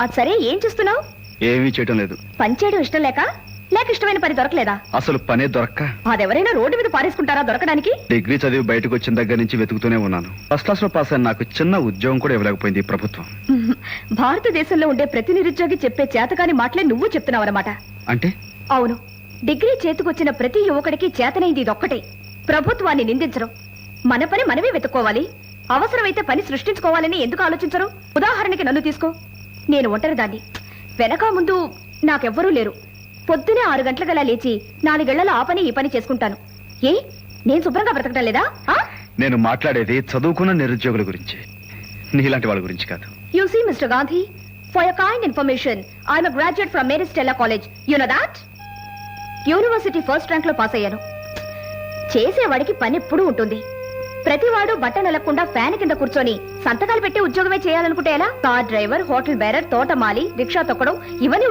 అది సరే, ఏం చేస్తున్నావు? ఏమీ చేయటం లేదు. పని చేయడం ఇష్టం లేక ఇష్టమైన పని దొరకలేదా? అసలు పనే దొరక్క అదెవరైనా రోడ్డు మీద పారేసుకుంటారా దొరకడానికి? డిగ్రీ చదివి బయటకు వచ్చిన దగ్గర నుంచి వెతుకుతూనే ఉన్నాను. ఫస్ట్ క్లాస్ లో పాస్ అయిన నాకు చిన్న ఉద్యోగం కూడా ఇవ్వలేకపోయింది ప్రభుత్వం. భారతదేశంలో ఉండే ప్రతి నిరుద్యోగి చెప్పే చేతకాని మాటలే నువ్వు చెప్తున్నావన్నమాట. అంటే? అవును, డిగ్రీ చేతికొచ్చిన ప్రతి యువకుడికి చేతనైంది ఇదొక్కటే, ప్రభుత్వాన్ని నిందించడం. మన పని మనమే వెతుక్కోవాలి. అవసరమైతే పని సృష్టించుకోవాలని ఎందుకు ఆలోచించరు? ఉదాహరణకి నన్ను తీసుకో. నేను ఒంటరిదాన్ని, వెనక ముందు నాకెవ్వరూ లేరు. పొద్దునే 6 గంటలకలా లేచి 4 గంటల ఆ పని ఈ పని చేసుకుంటాను. ఏ, నేను శుభ్రంగా బ్రతకటం లేదా? నేను మాట్లాడేది చదువుకున్న నిరుద్యోగుల గురించి, నీలాంటి వాళ్ళ గురించి కాదు. You see, Mr. Gandhi, for your kind information, I'm a graduate from Mary Stella College. You know that? University first rank లో పాస్ అయ్యాను. చేసేవాడికి పని ఎప్పుడూ ఉంటుంది. ప్రతివాడు బట్ట నెలకుండా ఫ్యాన్ కింద కూర్చొని సంతకాలు పెట్టి ఉద్యోగమే చేయాలనుకుంటే ఎలా? కార్ డ్రైవర్, హోటల్ బేరర్, తోటమాలి, రిక్షా తొక్కడం, ఇవన్నీ